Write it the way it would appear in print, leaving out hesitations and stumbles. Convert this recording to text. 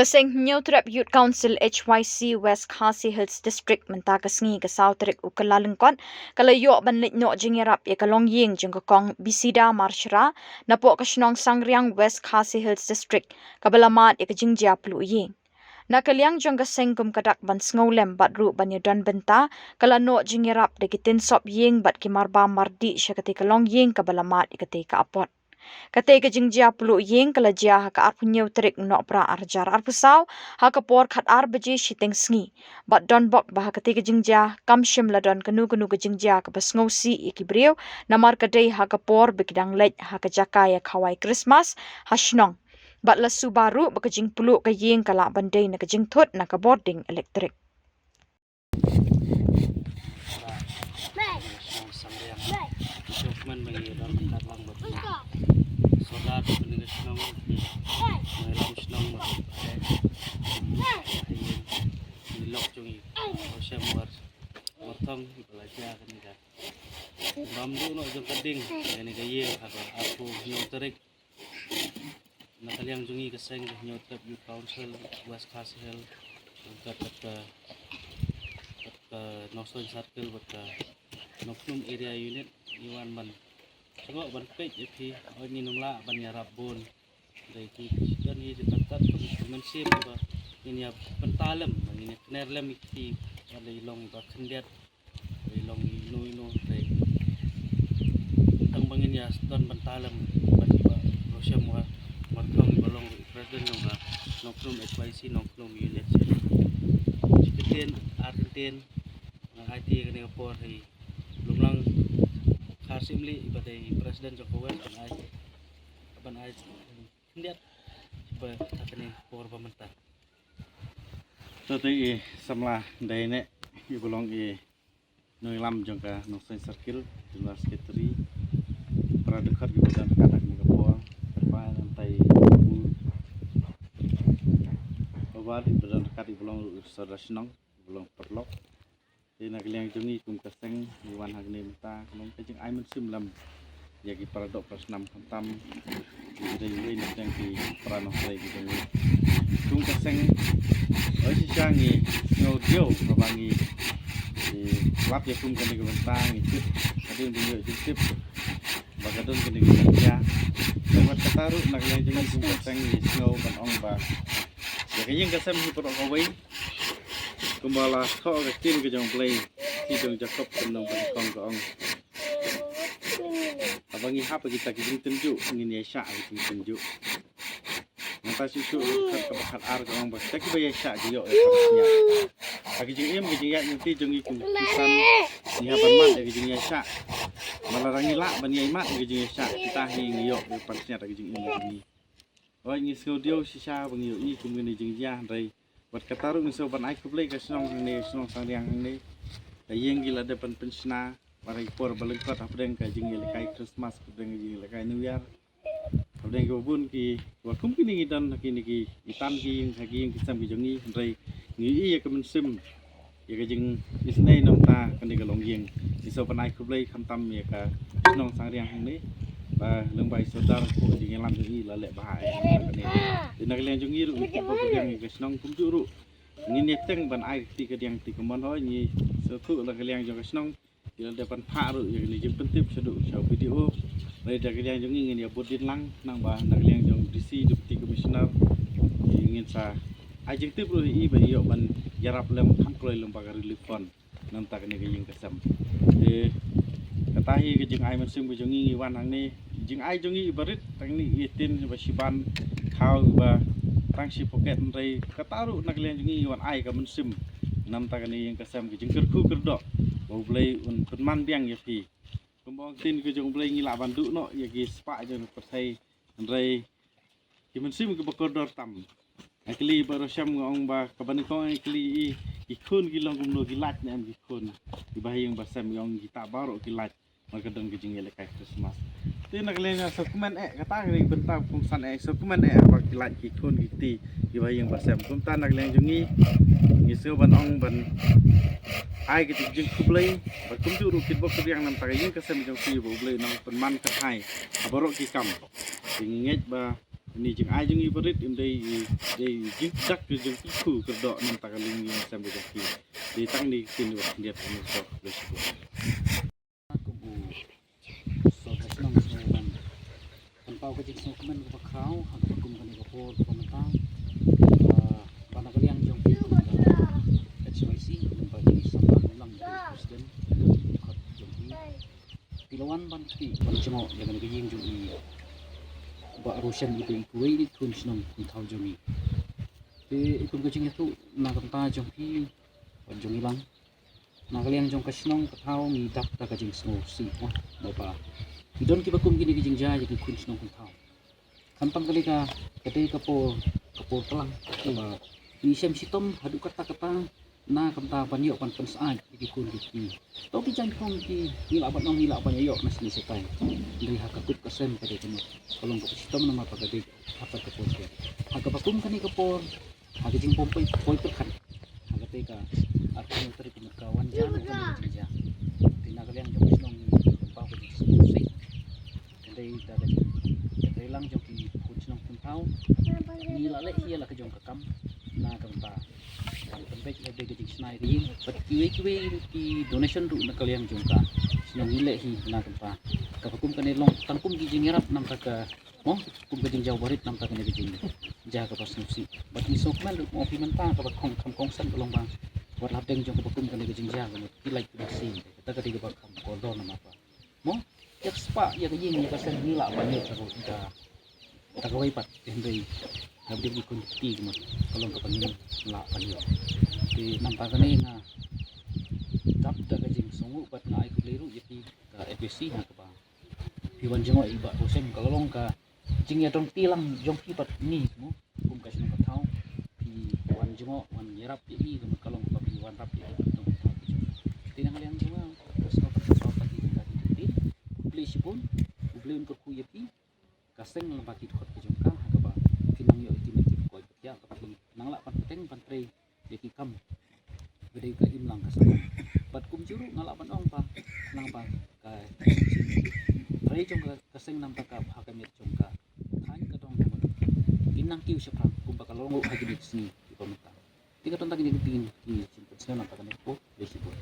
Kaseng Newtrap Youth Council HYC West Khasi Hills District menta kasngi ka Southrik ukalalengkon kalayo banlit no jingerap ya kalong ying jeng kong bisida marshra napo kasnong sangriang West Khasi Hills District kabalamat ya kajingjia plu ying. Nakaliang jeng kaseng kum kadak ban ngolem batru banyadan benta kalano jingerap de kitin sop ying bat kimarba mardi syakati kalong ying kabalamat ikati ka apot. Kate ke jingjia pulu ying kalajia haka arpunyo terik no pra arjar arpusau haka por khat ar beji shiteng sngi bat don bok bah kate ke jingjia kam shim ladon kanu ke jingjia ka basngausi ikibriu namar kadai haka por bekidang lej haka jakaya khawai Christmas hashnong bat lasu baru bekajing pulu ke ying kala bandai na kajing thut na ka boarding elektrik. Solar penulis nong malam senong nilok cungi osya motong belajar kan kan bambu no jong keding ini gaya aku nyoterik nakaliang cungi keseng nyotrap Youth Council West Khasi Hills ke Northern Circle ke Noknum area unit Iwan Man Sengok ban pek jadi ini nungla ban nyarap bon dari dan ini dekat mensim ba ini ya pentalem ini kenerlem iki ada ilong ba kendiat ilong ino dari tang bangin ya ston pentalem ban ba Rosya mua markong balong presiden noknum HYC noknum unit Jiketin Argentin IT kene por hai lumlang Kasimli ibaday Presiden Jokowi ban ay kendiat ba takani por pamenta Tadi samlah daine ibulong noilam jongka Northern Circle jumlah sekretari pradekat dan kadak ni kapol apa nantai bawa di badan dekat ibulong saudara ibulong perlok di nakliang jungi kum kaseng iwan hagne mta long kajing ai men simlam yagi paradok prasnam kantam di ini yang di pranoh lagi jungi kum kaseng oi siangi ngodio babangi di lap ya kum kene bentang itu tadi unjuk tip bagadon kene kerja lewat kataru nakliang jungi kum kaseng snow ban ong ba ya kajing kasem hiporok kawai kumbala kau kecil ke jong play si jong Jacob kendong berkong keong abangi apa kita tunjuk ingin ya kita tunjuk nanti susu kebakat ar keong bos tapi bayar syak jiok ya bagi jeng em jeng ya nanti jong ikut pisan ni haban mat bagi jeng ya syak malarangi lak ban ya mat bagi jeng ya syak kita hing yok pasnya bagi jeng em ni oh ini studio sisa bangi i kumene jeng ya dari buat kataru miso ban ai kublai ka senong sangriang ni kayeng gila depan pensna marai por balengkot apdeng ka jing lekai Christmas apdeng jing lekai New Year apdeng ka bun ki wakum kini ngidan kini ki itan ki yang kisam ki jongi ndai ngi ka mensim ya ka jing isnai nomta kani ka longyeng miso ban ai kublai khamtam ya ka senong sangriang ni ba lengbai saudara ko jing lam jongi lalek bahai kani dinagalian jongi ru ki yang ka senong kumjuru ni neteng ban ai ti ka yang ti kemon ho ni setu la kaliang jong senong di depan paru yang ni jeng pentip sedu show video dari kaliang jong ingin ya bodin lang nang ba kaliang jong DC deputy commissioner ingin sa ajeng tip ru i ba yo ban jarap lem kam kloi lembaga relief fund nam tak ni jeng kesam katahi ke jeng ai mensim jong ngi wan hang ni jeng ai jong i barit tang ni itin ba siban khau ba tangsi poket ndai kataru naklian jungi wan ai ka mensim nam takani yang kasam ki jengker ku kerdok bau blai un penman biang ya pi kumbong tin ku jong blai ngila bandu no ya gi spa jong persai ndai ki mensim ku bakodor tam akli barosyam ngong ba kabani ko akli ikun gi long gumno gi lat ne am gi kun di bahayang basam yong gi ta baro gi lat magadon gi jing lekai Christmas tin naklian dokumen kata ring bentang fungsan dokumen apa kilat ki kun gi ti gi bahayang basam kum tan naklian jungi ngiseu ban ong ban ai ki jing kublai ba kum ju ru kit bok yang nam tagayeng kasem jong ti bo blai nang penman ka hai abaro ki kam ngej ba ini jeng ai jeng ibarit im dei jing dak jeng ku kedok nam takaling yang sampai kaki di tang di sini wak dia ini so lesku aku bu so senang senang tanpa aku jadi dokumen ke kau aku kum kan ke por pementang pada kalian jong HYC bagi sama ulang dari presiden kat jong pilawan ban ki ban cengok jangan kejing jong ba Rusian itu ikuai itu kun senang kun tahu jong ikut kejing itu nak kenta jong ban jong hilang nak kalian jong kesenang ketahu ngidap tak kejing snow si wah bapa idon ki bakum gini kejing ja jadi kun senang kun tahu kampang kali ka kedai kapur telang ba ni sem sitom hadu kata na kenta ban yok pan saaj iki kun ki to ki jang kong ki nila ban nong nila ban yok nas ni setai dari hakakut kasem pada kena kolong ko sitom nama pa kedai apa kapur ke hakapakum kani kapur hagajing pompai poi perkan hagatay ka arko tari pinagkawan dyan ang kami dyan tinagaling yung kasinong kumpaw ko dito sa kusay kanday dagay lang yung kunsinong kumpaw nilalay hiya laka yung kakam na kampa kanday kanday gajing sinay rin pat kiwi ki donation ru na kalyang yung ka sinong nilay hi na kampa kapakum kanilong tangkum gijing hirap ng kaka mo kung gajing jaw barit ng kaka gajing jaga pas nusi bat ni sokman mo pimanta ka kong san kolong bang buat labdeng jong kepukum kan gajing jaga mo pilai pinasi kita ketiga bak kodon nama apa mo yak spa ya gajing ya kasen nila banyak terus kita kawai pat hendai labdeng di kunti mo kolong kapangin la panyo di nampakan nga tap da gajing sungu bat nga ay kuliru yati ka FBC na ka ba piwan jengo iba usem kalong ka jing ya dong tilang jong pipat ni mo kum kasi nung katao pi wan jengo wan yerap i kalong papi wan rap i nung katao tinang kalian jengo terus no pati di beli sipun beli ko kuya pi kaseng lang pati dukot ke jongka hagaba kinang yo iti ko ya papi nang la pat peteng pantre deki kam gede ka imlang kasang pat kum juru ngalapan ong pa nang pa ka tray jong kaseng nang pa ka hakamit jongka inang kiu siya pang kung baka longo hagi di sini di pemerintah. Tiga tontak ini ketingin di simpan sana pada nekpo, besi pun.